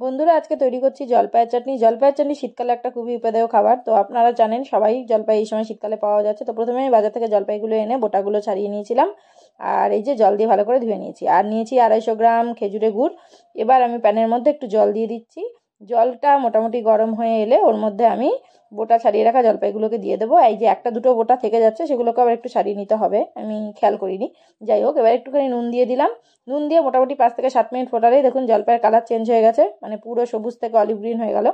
বন্ধুরা আজকে তৈরি করছি জলপাইয়ের চাটনি। জলপাইয়ের চাটনি শীতকালে একটা খুবই উপাদেয় খাবার। তো আপনারা জানেন সবাই জলপাই এই সময় শীতকালে পাওয়া যাচ্ছে। তো প্রথমে আমি বাজার থেকে জলপাইগুলো এনে বোটাগুলো ছাড়িয়ে নিয়েছিলাম, আর এই যে জল দিয়ে ভালো করে ধুয়ে নিয়েছি। আর নিয়েছি 250 গ্রাম খেজুরের গুড়। এবার আমি প্যানের মধ্যে একটু জল দিয়ে দিচ্ছি। জলটা মোটামুটি গরম হয়ে এলে ওর মধ্যে আমি বোটা ছাড়িয়ে রাখা জলপাইগুলোকে দিয়ে দেবো। এই যে একটা দুটো বোটা থেকে যাচ্ছে সেগুলোকে আবার একটু ছাড়িয়ে নিতে হবে, আমি খেয়াল করিনি। যাই হোক, এবার একটুখানি নুন দিয়ে দিলাম। নুন দিয়ে মোটামুটি 5 থেকে 7 মিনিট ফোটালেই দেখুন জলপাইয়ের কালার চেঞ্জ হয়ে গেছে, মানে পুরো সবুজ থেকে অলিভ গ্রিন হয়ে গেল।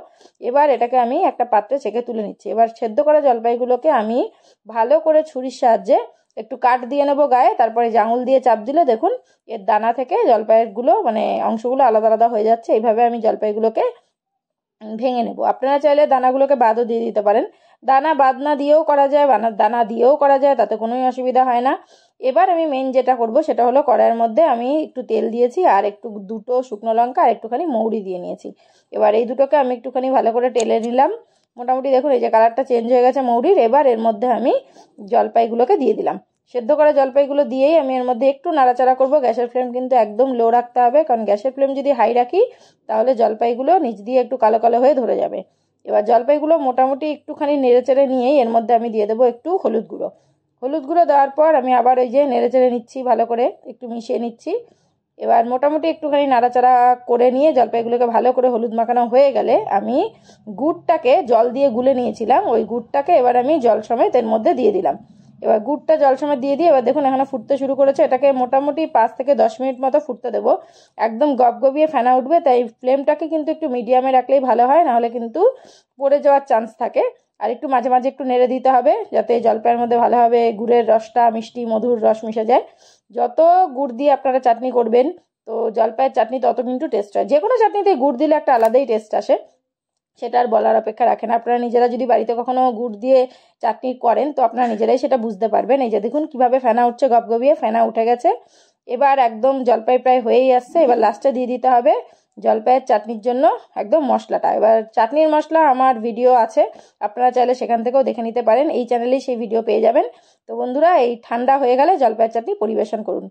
এবার এটাকে আমি একটা পাত্রে ছেঁকে তুলে নিচ্ছি। এবার সেদ্ধ করা জলপাইগুলোকে আমি ভালো করে ছুরির সাহায্যে একটু কাট দিয়ে নেবো গায়ে, তারপরে আঙুল দিয়ে চাপ দিলে দেখুন এর দানা থেকে জলপাইগুলো মানে অংশগুলো আলাদা আলাদা হয়ে যাচ্ছে। এইভাবে আমি জলপাইগুলোকে ভেঙে নেব। আপনারা চাইলে দানাগুলোকে বাদও দিয়ে দিতে পারেন। দানা বাদ না দিয়েও করা যায়, দানা দিয়েও করা যায়, তাতে কোনোই অসুবিধা হয় না। এবার আমি মেন যেটা করব সেটা হলো কড়াইয়ের মধ্যে আমি একটু তেল দিয়েছি, আর একটু দুটো শুকনো লঙ্কা আর একটুখানি মৌরি দিয়ে নিয়েছি। এবার এই দুটোকে আমি একটুখানি ভালো করে টেলে নিলাম। মোটামুটি দেখুন এই যে কালারটা চেঞ্জ হয়ে গেছে মৌরির। এবার এর মধ্যে আমি জলপাইগুলোকে দিয়ে দিলাম। সেদ্ধ করা জলপাইগুলো দিয়েই আমি এর মধ্যে একটু নাড়াচাড়া করব। গ্যাসের ফ্লেম কিন্তু একদম লো রাখতে হবে, কারণ গ্যাসের ফ্লেম যদি হাই রাখি তাহলে জলপাইগুলো নিচ দিয়ে একটু কালো কালো হয়ে ধরে যাবে। এবার জলপাইগুলো মোটামুটি একটুখানি নেড়েচেড়ে নিয়েই এর মধ্যে আমি দিয়ে দেবো একটু হলুদ গুঁড়ো। হলুদ গুঁড়ো দেওয়ার পর আমি আবার ওই যে নেড়েচেড়ে নিচ্ছি, ভালো করে একটু মিশিয়ে নিচ্ছি। এবার মোটামুটি একটুখানি নাড়াচাড়া করে নিয়ে জলপাইগুলোকে ভালো করে হলুদ মাখানো হয়ে গেলে আমি গুড়টাকে জল দিয়ে গুলে নিয়েছিলাম, ওই গুড়টাকে এবার আমি জল সমেত এর মধ্যে দিয়ে দিলাম। এবার গুড়টা জল সমেত দিয়ে দিয়ে এবার দেখুন এখানে ফুটতে শুরু করেছে। এটাকে মোটামুটি 5 থেকে 10 মিনিট মতো ফুটতে দেবো। একদম গবগবিয়ে ফেনা উঠবে, তাই ফ্লেমটাকে কিন্তু একটু মিডিয়ামে রাখলেই ভালো হয়, নাহলে কিন্তু পড়ে যাওয়ার চান্স থাকে। আর একটু মাঝে মাঝে একটু নেড়ে দিতে হবে যাতে জলপাইয়ের মধ্যে ভালোভাবে গুড়ের রসটা মিষ্টি মধুর রস মিশে যায়। যত গুড় দিয়ে আপনারা চাটনি করবেন তো জলপাইয়ের চাটনি তত কিন্তু টেস্ট হয়। যে কোনো চাটনিতে গুড় দিলে একটা আলাদাই টেস্ট আসে, সেটা আর বলার অপেক্ষা রাখে না। আপনারা নিজেরা যদি বাড়িতে কখনো গুড় দিয়ে চাটনি করেন তো আপনারা নিজেরাই সেটা বুঝতে পারবেন। এই যে দেখুন কিভাবে ফেনা উঠছে, গবগবিয়ে ফেনা উঠে গেছে। এবার একদম জলপাই প্রায় হয়েই আসছে। এবার লাস্টে দিয়ে দিতে হবে জলপাইয়ের চাটনির জন্য একদম মশলাটা। এবার চাটনির মশলা আমার ভিডিও আছে, আপনারা চাইলে সেখান থেকেও দেখে নিতে পারেন, এই চ্যানেলেই সেই ভিডিও পেয়ে যাবেন। তো বন্ধুরা এই ঠান্ডা হয়ে গেলে জলপাইয়ের চাটনি পরিবেশন করুন।